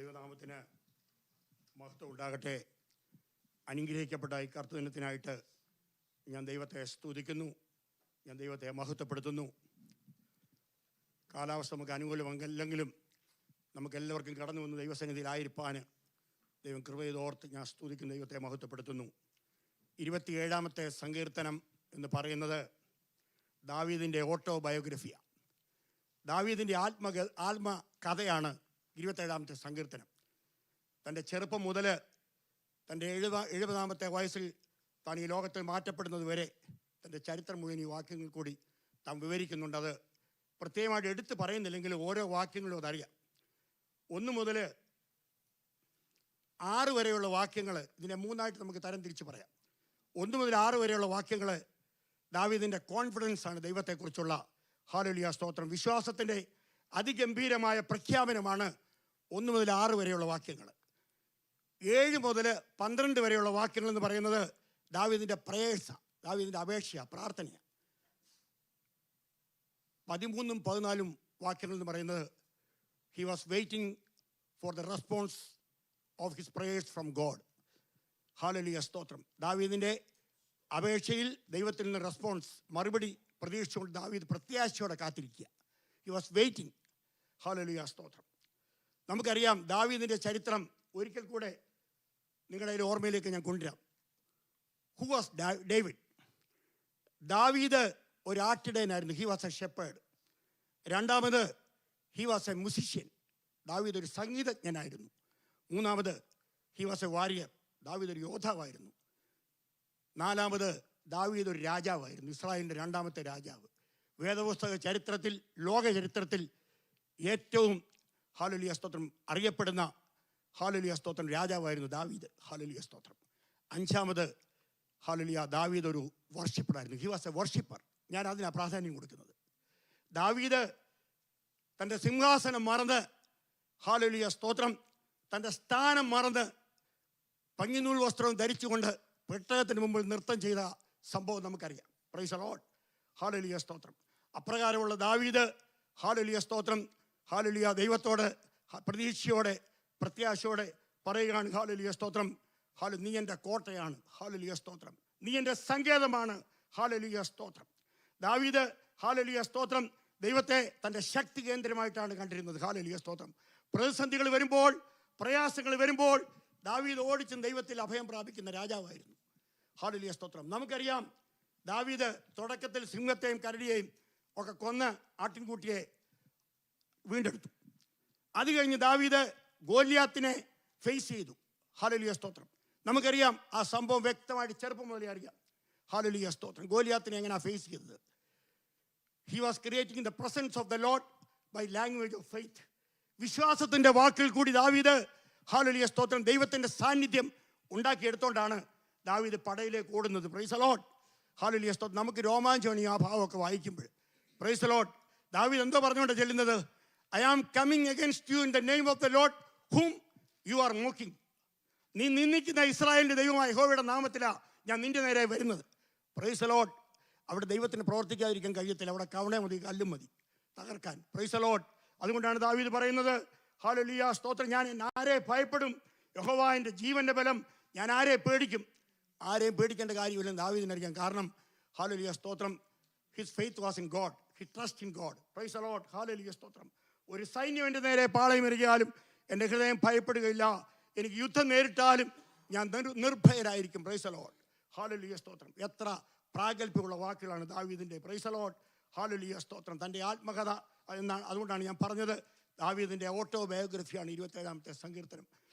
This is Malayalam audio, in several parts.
ദൈവനാമത്തിന് മഹത്വം ഉണ്ടാകട്ടെ. അനുഗ്രഹിക്കപ്പെട്ട ഈ കർത്തൃദിനത്തിനായിട്ട് ഞാൻ ദൈവത്തെ സ്തുതിക്കുന്നു, ഞാൻ ദൈവത്തെ മഹത്വപ്പെടുത്തുന്നു. കാലാവസ്ഥ നമുക്ക് അനുകൂലമല്ലെങ്കിലും നമുക്കെല്ലാവർക്കും കടന്നു വന്ന് ദൈവസന്നിധിയിലായിരിക്കാൻ ദൈവം കൃപ ചെയ്തോർത്ത് ഞാൻ സ്തുതിക്കുന്ന ദൈവത്തെ മഹത്വപ്പെടുത്തുന്നു. 27-ാമത്തെ സങ്കീർത്തനം എന്ന് പറയുന്നത് ദാവീദിൻ്റെ ഓട്ടോബയോഗ്രഫിയാണ്. ദാവീദിൻ്റെ ആത്മകഥയാണ് 27-ാമത്തെ സങ്കീർത്തനം. തൻ്റെ ചെറുപ്പം മുതൽ തൻ്റെ 70-ാമത്തെ വയസ്സിൽ താൻ ഈ ലോകത്തിൽ മാറ്റപ്പെടുന്നത് വരെ തൻ്റെ ചരിത്രം മുഴുവൻ ഈ വാക്യങ്ങൾ കൂടി താൻ വിവരിക്കുന്നുണ്ട്. അത് പ്രത്യേകമായിട്ട് എടുത്ത് പറയുന്നില്ലെങ്കിൽ ഓരോ വാക്യങ്ങളും അതറിയാം. 1 മുതൽ 6 വരെയുള്ള വാക്യങ്ങൾ, ഇതിനെ 3ആയിട്ട് നമുക്ക് തരം തിരിച്ച് പറയാം. 1 മുതൽ 6 വരെയുള്ള വാക്യങ്ങൾ ദാവീദിൻ്റെ കോൺഫിഡൻസ് ആണ്, ദൈവത്തെക്കുറിച്ചുള്ള ഹല്ലേലൂയ സ്തോത്രം, വിശ്വാസത്തിൻ്റെ അതിഗംഭീരമായ പ്രഖ്യാപനമാണ് 1 മുതൽ 6 വരെയുള്ള വാക്യങ്ങൾ. 7 മുതൽ 12 വരെയുള്ള വാക്യങ്ങൾ എന്ന് പറയുന്നത് ദാവീദിൻ്റെ പ്രേയേഴ്സാണ്, ദാവീദിൻ്റെ അപേക്ഷ, പ്രാർത്ഥനയാണ്. 13ഉം 14ഉം വാക്യങ്ങൾ എന്ന് പറയുന്നത് he was waiting for the response of his prayers from God. Hallelujah സ്തോത്രം. ദാവീദിൻ്റെ അപേക്ഷയിൽ ദൈവത്തിൽ നിന്ന് റെസ്പോൺസ്, മറുപടി പ്രതീക്ഷിച്ചുകൊണ്ട് ദാവീദ് പ്രത്യാശയോടെ കാത്തിരിക്കുക. He was waiting. ഹല്ലേലൂയ സ്തോത്രം. നമുക്കറിയാം ദാവീദിൻ്റെ ചരിത്രം ഒരിക്കൽ കൂടെ നിങ്ങളുടെ ഓർമ്മയിലേക്ക് ഞാൻ കൊണ്ടുവരാം. Who was David? ദാവീദ് ഒരു ആട്ടിടയനായിരുന്നു. He was a shepherd. രണ്ടാമത് ഹി വാസ് എ മ്യൂസിഷ്യൻ. ദാവീദ് ഒരു സംഗീതജ്ഞനായിരുന്നു. മൂന്നാമത് ഹി വാസ് എ വാരിയർ. ദാവീദ് ഒരു യോദ്ധാവായിരുന്നു. നാലാമത് ദാവീദ് ഒരു രാജാവായിരുന്നു, ഇസ്രായേലിൻ്റെ 2ാമത്തെ രാജാവ്. വേദപുസ്തക ചരിത്രത്തിൽ, ലോക ചരിത്രത്തിൽ ഏറ്റവും ഹല്ലേലൂയ സ്തോത്രം അറിയപ്പെടുന്ന ഹല്ലേലൂയ സ്തോത്രം രാജാവായിരുന്നു ദാവീദ്. ഹല്ലേലൂയ സ്തോത്രം. 5ാമത് ഹല്ലേലൂയ ദാവീദ് ഒരു വർഷിപ്പറായിരുന്നു. He was a worshipper. ഞാൻ അതിനാണ് പ്രാധാന്യം കൊടുക്കുന്നത്. ദാവീദ് തൻ്റെ സിംഹാസനം മറന്ന്, ഹല്ലേലൂയ സ്തോത്രം, തൻ്റെ സ്ഥാനം മറന്ന് പഞ്ഞിനൂൽ വസ്ത്രവും ധരിച്ചുകൊണ്ട് പെട്ടകത്തിന് മുമ്പിൽ നൃത്തം ചെയ്ത സംഭവം നമുക്കറിയാം. Price the Lord. ഹല്ലേലൂയ സ്തോത്രം. അപ്രകാരമുള്ള ദാവീദ് ഹല്ലേലൂയ സ്തോത്രം, ഹല്ലേലൂയ ദൈവത്തോട് പ്രതീക്ഷയോടെ പ്രത്യാശയോടെ പറയുകയാണ്, ഹല്ലേലൂയ സ്തോത്രം, നീ എൻ്റെ കോട്ടയാണ്, ഹല്ലേലൂയ സ്തോത്രം, നീ എൻ്റെ സങ്കേതമാണ്, ഹല്ലേലൂയ സ്തോത്രം. ദാവീദ് ഹല്ലേലൂയ സ്തോത്രം ദൈവത്തെ തൻ്റെ ശക്തി കേന്ദ്രമായിട്ടാണ് കണ്ടിരുന്നത്. ഹല്ലേലൂയ സ്തോത്രം. പ്രതിസന്ധികൾ വരുമ്പോൾ, പ്രയാസങ്ങൾ വരുമ്പോൾ ദാവീദ് ഓടിച്ചും ദൈവത്തിൽ അഭയം പ്രാപിക്കുന്ന രാജാവായിരുന്നു. ഹല്ലേലൂയ സ്തോത്രം. നമുക്കറിയാം ദാവീദ് തുടക്കത്തിൽ സിംഹത്തെയും കരടിയെയും ഒക്കെ കൊന്ന് ആട്ടിൻകൂട്ടിയെ വീണ്ടെടുത്തു. അത് കഴിഞ്ഞ് ദാവീദ് ഗോലിയാത്തിനെ ഫേസ് ചെയ്തു. ഹല്ലേലൂയ സ്തോത്രം. നമുക്കറിയാം ആ സംഭവം വ്യക്തമായിട്ട് ചെറുപ്പം മുതലേ അറിയാം. ഹല്ലേലൂയ സ്തോത്രം. ഗോലിയാത്തിനെ എങ്ങനെയാണ് ഫേസ് ചെയ്തത്? He was creating the presence of the Lord by language of faith. വിശ്വാസത്തിൻ്റെ വാക്കിൽ കൂടി ദാവീദ് ഹല്ലേലൂയ സ്തോത്രം ദൈവത്തിൻ്റെ സാന്നിധ്യം ഉണ്ടാക്കിയെടുത്തോണ്ടാണ് ദാവീദ് പടയിലേക്ക് ഓടുന്നത്. Price the Lord. ഹല്ലേലൂയ സ്തോത്രം. നമുക്ക് രോമാഞ്ചമാണ് ആ ഭാവമൊക്കെ വായിക്കുമ്പോൾ. Praise the Lord. ദാവീദ് എന്തോ പറഞ്ഞുകൊണ്ട് ചെല്ലുന്നത്? I am coming against you in the name of the Lord whom you are mocking. നീ നിന്ദിക്കുന്ന ഇസ്രായേലിൻ്റെ ദൈവമായ യഹോവയുടെ നാമത്തിലാണ് ഞാൻ നിന്റെ നേരെ വരുന്നത്. Price the Lord. അവിടെ ദൈവത്തിന് പ്രവർത്തിക്കാതിരിക്കാൻ കഴിയത്തില്ല. അവിടെ കവണ മതി, കല്ലും മതി തകർക്കാൻ. Price the Lord. അതുകൊണ്ടാണ് ദാവീദ് പറയുന്നത്, ഹല്ലേലൂയ സ്തോത്രം, ഞാൻ ആരെ ഭയപ്പെടും? യഹോവ എൻ്റെ ജീവൻ്റെ ബലം, ഞാൻ ആരെ പേടിക്കും? ആരെയും പേടിക്കേണ്ട കാര്യമില്ലെന്ന് ദാവീദിനറിയാം. കാരണം ഹല്ലേലൂയ സ്തോത്രം, his faith was in God, he trust in God. Price the Lord. Hallelujah സ്തോത്രം. ഒരു സൈന്യം എൻ്റെ നേരെ പാളയമറിയാലും എൻ്റെ ഹൃദയം ഭയപ്പെടുകയില്ല. എനിക്ക് യുദ്ധം നേരിട്ടാലും ഞാൻ നിർഭയരായിരിക്കും. Praise the Lord. ഹല്ലേലൂയ സ്തോത്രം. എത്ര പ്രാഗൽഭ്യമുള്ള വാക്കുകളാണ് ദാവീദിൻ്റെ. Price the Lord. ഹല്ലേലൂയ സ്തോത്രം. തൻ്റെ ആത്മകഥ എന്നാണ്. അതുകൊണ്ടാണ് ഞാൻ പറഞ്ഞത് ദാവീദിൻ്റെ ഓട്ടോബയോഗ്രഫിയാണ് 27-ാമത്തെ സങ്കീർത്തനം.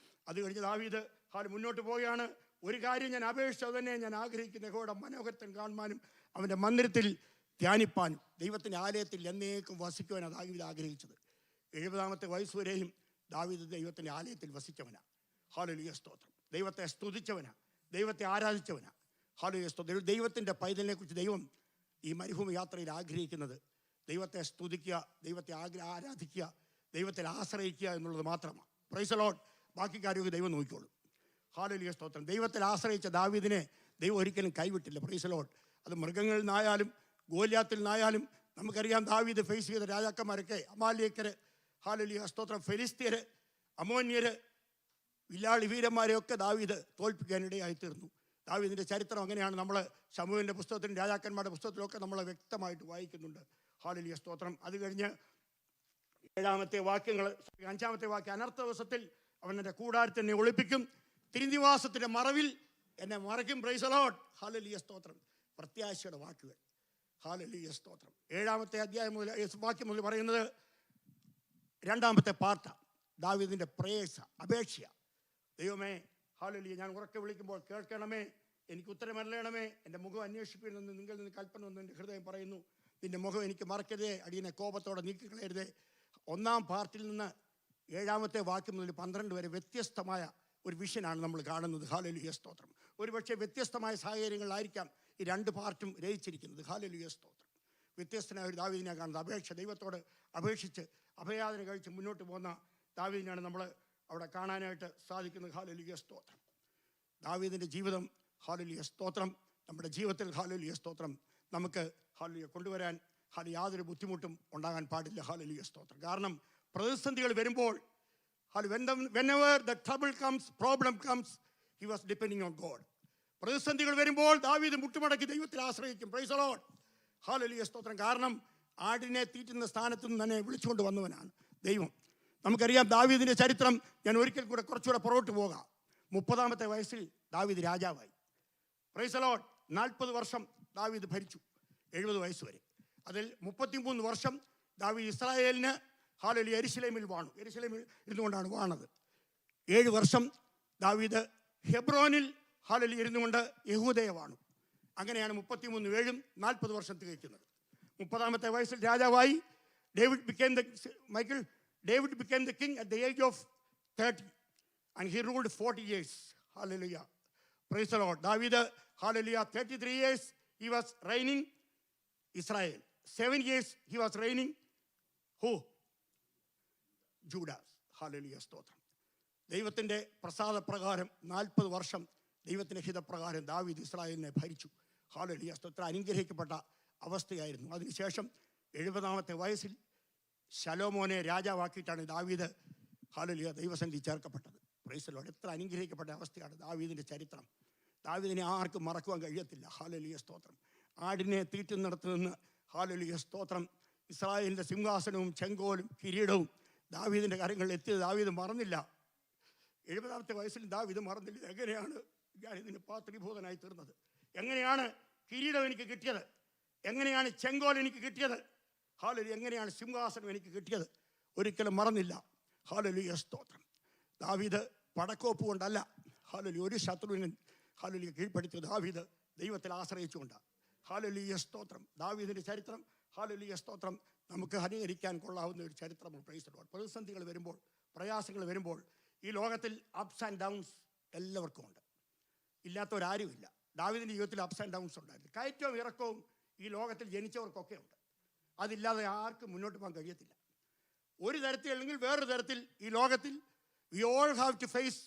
അത് കഴിഞ്ഞ് ദാവീദ് മുന്നോട്ട് പോവുകയാണ്. ഒരു കാര്യം ഞാൻ അപേക്ഷിച്ചത് തന്നെ ഞാൻ ആഗ്രഹിക്കുന്ന യഹോവയുടെ മനോഹരത്വം കാണുവാനും അവൻ്റെ മന്ദിരത്തിൽ ധ്യാനിപ്പാനും ദൈവത്തിൻ്റെ ആലയത്തിൽ എന്നേക്കും വസിക്കുവാനാണ് ദാവീദ് ആഗ്രഹിച്ചത്. 70-ാമത്തെ വയസ്സ് വരെയും ദാവീദ് ദൈവത്തിൻ്റെ ആലയത്തിൽ വസിച്ചവനാണ്. ഹല്ലേലൂയ സ്തോത്രം. ദൈവത്തെ സ്തുതിച്ചവനാണ്, ദൈവത്തെ ആരാധിച്ചവനാണ്. ഹല്ലേലൂയ സ്തോത്രം. ദൈവത്തിൻ്റെ പൈതലിനെ കുറിച്ച് ദൈവം ഈ മരുഭൂമി യാത്രയിൽ ആഗ്രഹിക്കുന്നത് ദൈവത്തെ സ്തുതിക്കുക, ദൈവത്തെ ആരാധിക്കുക, ദൈവത്തിൽ ആശ്രയിക്കുക എന്നുള്ളത് മാത്രമാണ്. Price the Lord. ബാക്കി കാര്യമൊക്കെ ദൈവം നോക്കിക്കോളും. ഹല്ലേലൂയ സ്തോത്രം. ദൈവത്തിൽ ആശ്രയിച്ച ദാവീദിനെ ദൈവം ഒരിക്കലും കൈവിട്ടില്ല. Price the Lord. അത് മൃഗങ്ങളിൽ നിന്നായാലും ഗോലിയാത്തിൽ നിന്നായാലും നമുക്കറിയാം ദാവീദ് ഫേസ് ചെയ്ത രാജാക്കന്മാരൊക്കെ അമാലേക്കര്, ഹല്ലേലൂയ സ്തോത്രം, ഫെലിസ്ത്യര്, അമ്മോന്യര് വില്ലാളി വീരന്മാരെയൊക്കെ ദാവീദ് തോൽപ്പിക്കാനിടയായി തീർന്നു. ദാവീദിൻ്റെ ചരിത്രം അങ്ങനെയാണ്. നമ്മൾ ശമൂവേലിൻ്റെ പുസ്തകത്തിലും രാജാക്കന്മാരുടെ പുസ്തകത്തിലൊക്കെ നമ്മൾ വ്യക്തമായിട്ട് വായിക്കുന്നുണ്ട്. ഹല്ലേലൂയ, സ്തോത്രം. അത് കഴിഞ്ഞ് 7-ാമത്തെ വാക്യങ്ങൾ, 5-ാമത്തെ വാക്യം, അനർത്ഥ ദിവസത്തിൽ അവൻ എൻ്റെ കൂടാരത്തിൽ എന്നെ ഒളിപ്പിക്കും, തിരുനിവാസത്തിൻ്റെ മറവിൽ എന്നെ മറയ്ക്കും. Praise the Lord. ഹല്ലേലൂയ, സ്തോത്രം. പ്രത്യാശയുടെ വാക്കുകൾ. ഹല്ലേലൂയ, സ്തോത്രം. 7-ാമത്തെ അധ്യായം മുതൽ വാക്യം മുതൽ പറയുന്നത് 2-ാമത്തെ പാർട്ട് ദാവീദിൻ്റെ പ്രേയർസ്, അപേക്ഷ. ദൈവമേ, ഹല്ലേലൂയ, ഞാൻ ഉറക്കെ വിളിക്കുമ്പോൾ കേൾക്കണമേ, എനിക്ക് ഉത്തരമരണമേ, എൻ്റെ മുഖം അന്വേഷിക്കണമെന്ന് നിങ്ങൾ നിന്ന് കൽപ്പന എന്ന് എൻ്റെ ഹൃദയം പറയുന്നു. നിൻ്റെ മുഖം എനിക്ക് മറക്കരുതേ, അടിയനെ കോപത്തോടെ നീക്കിക്കളയരുതേ. 1-ാം പാർട്ടിൽ നിന്ന് 7-ാമത്തെ വാക്യം മുതൽ 12 വരെ വ്യത്യസ്തമായ ഒരു വിഷനാണ് നമ്മൾ കാണുന്നത്. ഹല്ലേലൂയ, സ്തോത്രം. ഒരുപക്ഷെ വ്യത്യസ്തമായ സാഹചര്യങ്ങളിലായിരിക്കാം ഈ 2 പാർട്ടും രചിച്ചിരിക്കുന്നത്. ഹല്ലേലൂയ, സ്തോത്രം. വ്യത്യസ്തനായ ഒരു ദാവീദിനെ കാണുന്നത്. അപേക്ഷ, ദൈവത്തോട് അപേക്ഷിച്ച് അഭയാചന കഴിച്ച് മുന്നോട്ട് പോകുന്ന ദാവീദിനെയാണ് നമ്മൾ അവിടെ കാണാനായിട്ട് സാധിക്കുന്നത്. ഹല്ലേലൂയ, സ്തോത്രം. ദാവീദിൻ്റെ ജീവിതം, ഹല്ലേലൂയ, സ്തോത്രം, നമ്മുടെ ജീവിതത്തിൽ, ഹല്ലേലൂയ, സ്തോത്രം, നമുക്ക് ഹല്ലേലൂയ കൊണ്ടുവരാൻ യാതൊരു ബുദ്ധിമുട്ടും ഉണ്ടാകാൻ പാടില്ല. ഹല്ലേലൂയ, സ്തോത്രം. കാരണം പ്രതിസന്ധികൾ വരുമ്പോൾ, whenever the trouble comes, problem comes, he was depending on God. പ്രതിസന്ധികൾ വരുമ്പോൾ ദാവീദ് മുട്ടുമടക്കി ദൈവത്തിൽ ആശ്രയിക്കും. Price the Lord. ഹല്ലേലൂയ, സ്തോത്രം. കാരണം ആടിനെ തീറ്റുന്ന സ്ഥാനത്ത് നിന്ന് തന്നെ വിളിച്ചുകൊണ്ട് വന്നവനാണ് ദൈവം. നമുക്കറിയാം ദാവീദിൻ്റെ ചരിത്രം. ഞാൻ ഒരിക്കൽ കൂടെ കുറച്ചുകൂടെ പുറകോട്ട് പോകാം. 30-ാമത്തെ വയസ്സിൽ ദാവീദ് രാജാവായി. Price the Lord. 40 വർഷം ദാവീദ് ഭരിച്ചു, 70 വയസ്സ് വരെ. അതിൽ 33 വർഷം ദാവീദ് ഇസ്രായേലിന്, ഹല്ലേലൂയ, യെരൂശലേമിൽ വാണു. യെരൂശലേമിൽ ഇരുന്നുകൊണ്ടാണ് വാണത്. 7 വർഷം ദാവീദ് ഹെബ്രോനിൽ, ഹല്ലേലൂയ, ഇരുന്നുകൊണ്ട് യഹൂദയെ വാണു. അങ്ങനെയാണ് 33 7 40 വർഷം തികയ്ക്കുന്നത്. 30-ാമത്തെ വയസ്സിൽ രാജാവായി. David became the king at the age of 30 and he ruled 40 years. Hallelujah. Praise the Lord. David, hallelujah, 33 years he was reigning Israel. 7 years he was reigning who? Judah. Hallelujah, സ്തോത്രം. ദൈവത്തിൻ്റെ പ്രസാദപ്രകാരം 40 വർഷം ദൈവത്തിൻ്റെ ഹിതപ്രകാരം ദാവീദ് ഇസ്രായേലിനെ ഭരിച്ചു. ഹല്ലേലൂയ, സ്തോത്രം. അനുഗ്രഹിക്കപ്പെട്ട അവസ്ഥയായിരുന്നു. അതിനുശേഷം 70-ാമത്തെ വയസ്സിൽ ശലോമോനെ രാജാവാക്കിയിട്ടാണ് ദാവീദ്, ഹല്ലേലൂയ, ദൈവസന്നിധി ചേർക്കപ്പെട്ടത്. Price the Lord. എത്ര അനുഗ്രഹിക്കപ്പെട്ട അവസ്ഥയാണ് ദാവീദിൻ്റെ ചരിത്രം. ദാവീദിനെ ആർക്കും മറക്കുവാൻ കഴിയത്തില്ല. ഹല്ലേലൂയ, സ്തോത്രം. ആടിനെ തീറ്റുന്നിടത്ത് നിന്ന്, ഹല്ലേലൂയ, സ്തോത്രം, ഇസ്രായേലിൻ്റെ സിംഹാസനവും ചെങ്കോലും കിരീടവും ദാവീദിൻ്റെ കരങ്ങളിൽ എത്തിയത് ദാവീദ് മറന്നില്ല. 70-ാമത്തെ വയസ്സിൽ ദാവീദ് മറന്നില്ല. എങ്ങനെയാണ് ഞാൻ ഇതിന് പാത്രീഭൂതനായി തീർന്നത്? എങ്ങനെയാണ് കിരീടം എനിക്ക് കിട്ടിയത്? എങ്ങനെയാണ് ചെങ്കോൽ എനിക്ക് കിട്ടിയത്? ഹല്ലേലൂയ, എങ്ങനെയാണ് സിംഹാസനം എനിക്ക് കിട്ടിയത്? ഒരിക്കലും മറന്നില്ല. ഹല്ലേലൂയ, സ്തോത്രം. ദാവീദ് പടക്കോപ്പ് കൊണ്ടല്ല, ഹല്ലേലൂയ, ഒരു ശത്രുവിനും, ഹല്ലേലൂയ, കീഴ്പ്പെടുത്തിയത് ദാവീദ് ദൈവത്തിൽ ആശ്രയിച്ചുകൊണ്ടാണ്. ഹല്ലേലൂയ, സ്തോത്രം. ദാവീദിൻ്റെ ചരിത്രം, ഹല്ലേലൂയ, സ്തോത്രം, നമുക്ക് അനുകരിക്കാൻ കൊള്ളാവുന്ന ഒരു ചരിത്രമാണ്. Price the Lord. പ്രതിസന്ധികൾ വരുമ്പോൾ, പ്രയാസങ്ങൾ വരുമ്പോൾ, ഈ ലോകത്തിൽ അപ്സ് ആൻഡ് ഡൗൺസ് എല്ലാവർക്കും ഉണ്ട്. ഇല്ലാത്തവരാരുമില്ല. ദാവീദിൻ്റെ ജീവിതത്തിൽ അപ്സ് ആൻഡ് ഡൗൺസ് ഉണ്ടായിരുന്നു. കയറ്റവും ഇറക്കവും ഈ ലോകത്തിൽ ജനിച്ചവർക്കൊക്കെ ഉണ്ട്. അതില്ലാതെ ആർക്കും മുന്നോട്ട് പോകാൻ കഴിയത്തില്ല. ഒരു തരത്തിൽ അല്ലെങ്കിൽ വേറൊരു തരത്തിൽ ഈ ലോകത്തിൽ we all have to face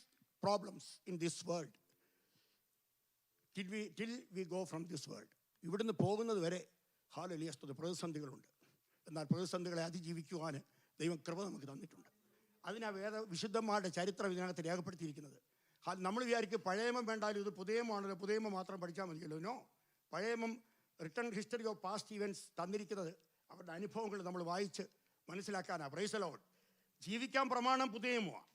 problems in this world till we go from this world. ഇവിടുന്ന് പോകുന്നത് വരെ, ഹല്ലേലൂയ, സ്തോത്രം, പ്രതിസന്ധികളുണ്ട്. എന്നാൽ പ്രതിസന്ധികളെ അതിജീവിക്കുവാൻ ദൈവം കൃപ നമുക്ക് തന്നിട്ടുണ്ട്. അതിനാ വിശുദ്ധന്മാരുടെ ചരിത്രം ഇതിനകത്ത് രേഖപ്പെടുത്തിയിരിക്കുന്നത്. നമ്മൾ വിചാരിക്കും പഴയമം വേണ്ടാലും ഇത് പുതിയമമാണല്ലോ, പുതിയമം മാത്രം പഠിച്ചാൽ മതിയല്ലോ. നോ, പഴയമം written history of past events തന്നിരിക്കുന്നത് അവരുടെ അനുഭവങ്ങൾ നമ്മൾ വായിച്ച് മനസ്സിലാക്കാനാണ്. Price the Lord. ജീവിക്കാൻ പ്രമാണം പുതിയമമാണ്.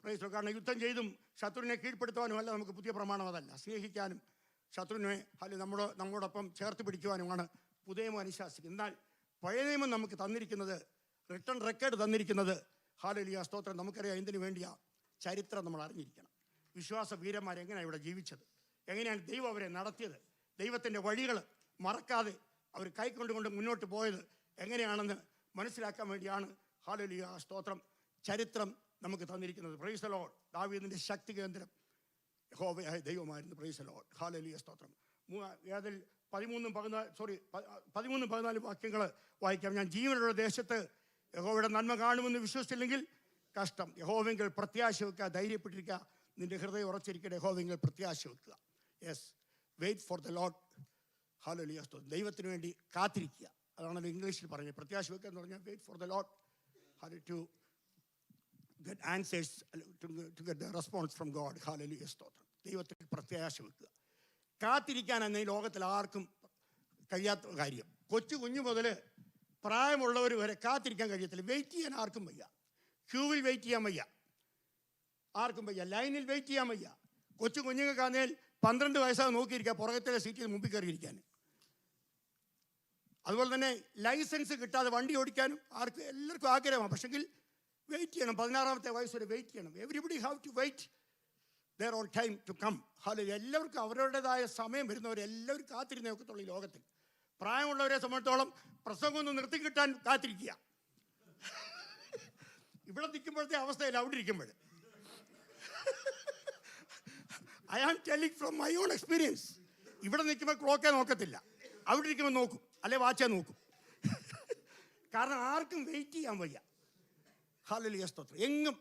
Price the Lord. കാരണം യുദ്ധം ചെയ്തും ശത്രുവിനെ കീഴ്പ്പെടുത്തുവാനും അല്ല നമുക്ക് പുതിയ പ്രമാണം. അതല്ല, സ്നേഹിക്കാനും ശത്രുവിനെ അല്ലെങ്കിൽ നമ്മളോടൊപ്പം ചേർത്ത് പിടിക്കുവാനുമാണ് പുതിയ നിയമം അനുശാസിക്കുന്നത്. എന്നാൽ പഴയ നിയമം നമുക്ക് തന്നിരിക്കുന്നത്, റിട്ടൺ റെക്കോർഡ് തന്നിരിക്കുന്നത്, ഹല്ലേലൂയ, സ്തോത്രം, നമുക്കറിയാം എന്തിനു വേണ്ടിയാ. ചരിത്രം നമ്മൾ അറിഞ്ഞിരിക്കണം. വിശ്വാസ വീരന്മാരെങ്ങനെയാണ് ഇവിടെ ജീവിച്ചത്, എങ്ങനെയാണ് ദൈവം അവരെ നടത്തിയത്, ദൈവത്തിൻ്റെ വഴികൾ മറക്കാതെ അവർ കൈക്കൊണ്ടുകൊണ്ട് മുന്നോട്ട് പോയത് എങ്ങനെയാണെന്ന് മനസ്സിലാക്കാൻ വേണ്ടിയാണ്, ഹല്ലേലൂയ, സ്തോത്രം, ചരിത്രം നമുക്ക് തന്നിരിക്കുന്നത്. Price the Lord. ദാവീദിൻ്റെ ശക്തി കേന്ദ്രം യഹോവയായ ദൈവമായിരുന്നു. Price the Lord. ഹല്ലേലൂയ, സ്തോത്രം. അതിൽ 13-14 വാക്യങ്ങൾ വായിക്കാം. ഞാൻ ജീവനുള്ള ദേശത്ത് യഹോവയുടെ നന്മ കാണുമെന്ന് വിശ്വസിച്ചില്ലെങ്കിൽ കഷ്ടം. യഹോവെങ്കിൽ പ്രത്യാശ വെക്കുക, ധൈര്യപ്പെട്ടിരിക്കുക, നിന്റെ ഹൃദയം ഉറച്ചിരിക്കട്ടെ. യഹോവെങ്കിൽ പ്രത്യാശ വെക്കുക. Yes, wait for the Lord. Hallelujah, സ്തോത്രം. ദൈവത്തിന് വേണ്ടി കാത്തിരിക്കുക. അതാണല്ലോ ഇംഗ്ലീഷിൽ പറഞ്ഞത്. പ്രത്യാശ വെക്കുക എന്ന് പറഞ്ഞാൽ wait for the Lord. To get answers, to get the response from God. Hallelujah, സ്തോത്രം. ദൈവത്തിൽ പ്രത്യാശ വെക്കുക. കാത്തിരിക്കാൻ എന്ന ഈ ലോകത്തിൽ ആർക്കും കഴിയാത്ത കാര്യം. കൊച്ചു കുഞ്ഞു മുതൽ പ്രായമുള്ളവർ വരെ കാത്തിരിക്കാൻ കഴിയത്തില്ല. വെയിറ്റ് ചെയ്യാൻ ആർക്കും വയ്യ. ക്യൂവിൽ വെയിറ്റ് ചെയ്യാൻ വയ്യ, ആർക്കും വയ്യ. ലൈനിൽ വെയിറ്റ് ചെയ്യാൻ വയ്യ. കൊച്ചു കുഞ്ഞുങ്ങൾക്കാണെങ്കിൽ 12 വയസ്സാണ് നോക്കിയിരിക്കുക പുറകത്തെ സീറ്റിൽ മുമ്പിൽ കയറിയിരിക്കാൻ. അതുപോലെ തന്നെ ലൈസൻസ് കിട്ടാതെ വണ്ടി ഓടിക്കാനും എല്ലാവർക്കും ആഗ്രഹമാണ്. പക്ഷെങ്കിൽ വെയിറ്റ് ചെയ്യണം. 16ാമത്തെ വയസ്സ് വരെ വെയിറ്റ് ചെയ്യണം. Everybody have to wait there on time to come. എല്ലാവർക്കും അവരുടേതായ സമയം വരുന്നവരെല്ലാവരും കാത്തിരുന്നേ ഒക്കത്തുള്ളൂ ഈ ലോകത്തിൽ. പ്രായമുള്ളവരെ സംബന്ധിച്ചോളം പ്രസംഗം ഒന്ന് നിർത്തിക്കിട്ടാൻ കാത്തിരിക്കുക. ഇവിടെ നിൽക്കുമ്പോഴത്തെ അവസ്ഥയില്ല, അവിടെ ഇരിക്കുമ്പോൾ. I am telling from my own experience. ഇവിടെ നിൽക്കുമ്പോൾ ക്ലോക്കേ നോക്കത്തില്ല, അവിടെ ഇരിക്കുമ്പോൾ നോക്കും, അല്ലെ വാച്ചേ നോക്കും. കാരണം ആർക്കും വെയിറ്റ് ചെയ്യാൻ വയ്യ. ഹല്ലേലൂയ, സ്തോത്രം. എങ്ങും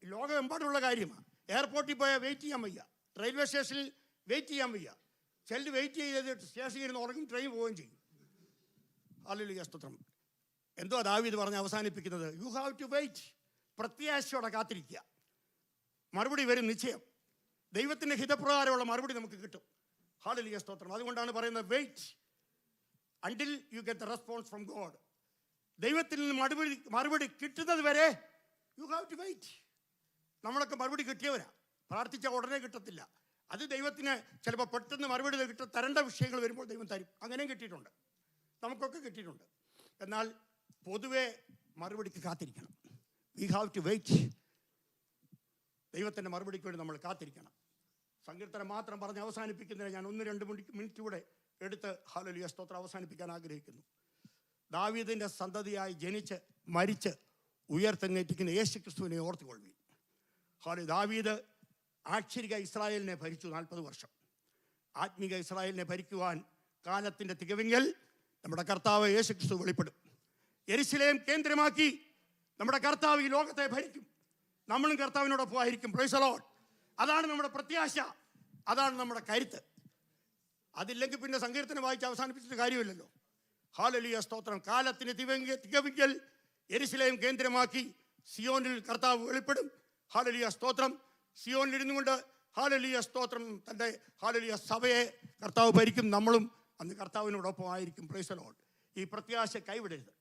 ലോകമെമ്പാടുള്ള കാര്യമാണ്. എയർപോർട്ടിൽ പോയാൽ വെയിറ്റ് ചെയ്യാൻ വയ്യ, റെയിൽവേ സ്റ്റേഷനിൽ വെയിറ്റ് ചെയ്യാൻ വയ്യ. ചിലർ വെയിറ്റ് ചെയ്ത് സ്റ്റേഷനിൽ ഇരുന്ന് ഉറങ്ങും, ട്രെയിൻ പോവുകയും ചെയ്യും. ഹല്ലേലൂയ, സ്തോത്രം. എന്തോ ദാവീദ് പറഞ്ഞ് അവസാനിപ്പിക്കുന്നത്, യു ഹാവ് ടു വെയിറ്റ്. പ്രത്യാശയോടെ കാത്തിരിക്കുക. മറുപടി വരും നിശ്ചയം. ദൈവത്തിൻ്റെ ഹിതപ്രകാരമുള്ള മറുപടി നമുക്ക് കിട്ടും. ഹല്ലേലൂയ, സ്തോത്രം. അതുകൊണ്ടാണ് പറയുന്നത് wait until you get the response from God. ദൈവത്തിൽ നിന്ന് മറുപടി കിട്ടുന്നത് വരെ യു ഹാവ് ടു വെയിറ്റ്. നമ്മളൊക്കെ മറുപടി കിട്ടിയവരാ. പ്രാർത്ഥിച്ച ഉടനെ കിട്ടത്തില്ല. അത് ദൈവത്തിന് ചിലപ്പോൾ പെട്ടെന്ന് മറുപടി തരേണ്ട വിഷയങ്ങൾ വരുമ്പോൾ ദൈവം തരും. അങ്ങനെയും കിട്ടിയിട്ടുണ്ട്, നമുക്കൊക്കെ കിട്ടിയിട്ടുണ്ട്. എന്നാൽ പൊതുവെ മറുപടിക്ക് കാത്തിരിക്കണം. We have to wait. ദൈവത്തിൻ്റെ മറുപടിക്ക് വേണ്ടി നമ്മൾ കാത്തിരിക്കണം. സങ്കീർത്തനം മാത്രം പറഞ്ഞ് അവസാനിപ്പിക്കുന്നതിന് ഞാൻ 1-2 മിനിറ്റ് കൂടെ എടുത്ത് ഹല്ലേലൂയ, സ്തോത്രം അവസാനിപ്പിക്കാൻ ആഗ്രഹിക്കുന്നു. ദാവീദിൻ്റെ സന്തതിയായി ജനിച്ച് മരിച്ച് ഉയർത്തെഴുന്നേറ്റിരിക്കുന്ന യേശു ക്രിസ്തുവിനെ ഓർത്തുകൊള്ളുകയും. ദാവീദ് ആക്ഷരിക ഇസ്രായേലിനെ ഭരിച്ചു 40 വർഷം. ആത്മീക ഇസ്രായേലിനെ ഭരിക്കുവാൻ കാലത്തിൻ്റെ തികവിങ്കൽ നമ്മുടെ കർത്താവ് യേശു ക്രിസ്തു വെളിപ്പെടും. യെരുശലേം കേന്ദ്രമാക്കി നമ്മുടെ കർത്താവ് ഈ ലോകത്തെ ഭരിക്കും. നമ്മളും കർത്താവിനോടൊപ്പം ആയിരിക്കും. Price the Lord. അതാണ് നമ്മുടെ പ്രത്യാശ, അതാണ് നമ്മുടെ കരുത്ത്. അതില്ലെങ്കിൽ പിന്നെ സങ്കീർത്തനം വായിച്ച് അവസാനിപ്പിച്ചിട്ട് കാര്യമില്ലല്ലോ. ഹല്ലേലൂയ, സ്തോത്രം. കാലത്തിന് തികവിങ്കൽ യെരുശലേം കേന്ദ്രമാക്കി സിയോനിൽ കർത്താവ് വെളിപ്പെടും. ഹല്ലേലൂയ, സ്തോത്രം. സിയോനിൽ ഇരുന്നു കൊണ്ട് ഹല്ലേലൂയ, സ്തോത്രം, തൻ്റെ ഹല്ലേലൂയ സഭയെ കർത്താവ് ഭരിക്കും. നമ്മളും അന്ന് കർത്താവിനോടൊപ്പം ആയിരിക്കും. Price the Lord. ഈ പ്രത്യാശ കൈവിടരുത്.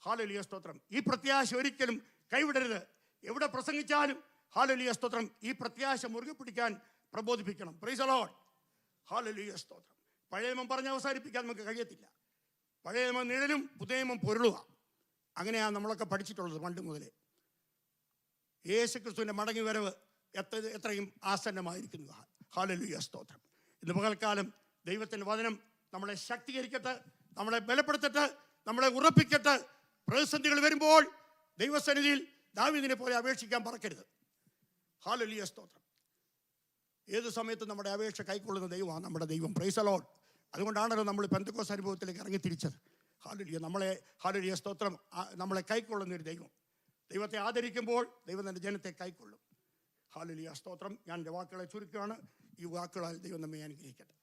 ഹല്ലേലൂയ, സ്തോത്രം. ഈ പ്രത്യാശ ഒരിക്കലും കൈവിടരുത്. എവിടെ പ്രസംഗിച്ചാലും ഹല്ലേലൂയ, സ്തോത്രം, ഈ പ്രത്യാശ മുറുകെ പിടിക്കാൻ പ്രബോധിപ്പിക്കണം. Praise the Lord. ഹല്ലേലൂയ, സ്തോത്രം. പഴയ നിയമം പറഞ്ഞ് അവസാനിപ്പിക്കാൻ നമുക്ക് കഴിയത്തില്ല. പഴയ നിയമം നിഴലും പുതിയ നിയമം പൊരുളുക. അങ്ങനെയാണ് നമ്മളൊക്കെ പഠിച്ചിട്ടുള്ളത് പണ്ട് മുതലേ. യേശു ക്രിസ്തുവിൻ്റെ മടങ്ങി വരവ് എത്രയും ആസന്നമായിരിക്കുന്നു. ഹല്ലേലൂയ, സ്തോത്രം. ഇന്ന് പകൽക്കാലം ദൈവത്തിൻ്റെ വചനം നമ്മളെ ശക്തീകരിക്കട്ടെ, നമ്മളെ ബലപ്പെടുത്തട്ടെ, നമ്മളെ ഉറപ്പിക്കട്ടെ. പ്രതിസന്ധികൾ വരുമ്പോൾ ദൈവസന്നിധിയിൽ ദാവീദിനെ പോലെ അപേക്ഷിക്കാൻ പറക്കരുത്. ഹല്ലേലൂയ, സ്തോത്രം. ഏത് സമയത്തും നമ്മുടെ അപേക്ഷ കൈക്കൊള്ളുന്ന ദൈവമാണ് നമ്മുടെ ദൈവം. Price the Lord. അതുകൊണ്ടാണല്ലോ നമ്മൾ പെന്തക്കോസ്ത് അനുഭവത്തിലേക്ക് ഇറങ്ങി തിരിച്ചത്. ഹല്ലേലൂയ. ഹല്ലേലൂയ, സ്തോത്രം, നമ്മളെ കൈക്കൊള്ളുന്നൊരു ദൈവം. ദൈവത്തെ ആദരിക്കുമ്പോൾ ദൈവം തൻ്റെ ജനത്തെ കൈക്കൊള്ളും. ഹല്ലേലൂയ, സ്തോത്രം. ഞാൻ എൻ്റെ വാക്കുകളെ ചുരുക്കുകയാണ്. ഈ വാക്കുകളാൽ ദൈവം നമ്മെ അനുഗ്രഹിക്കട്ടെ.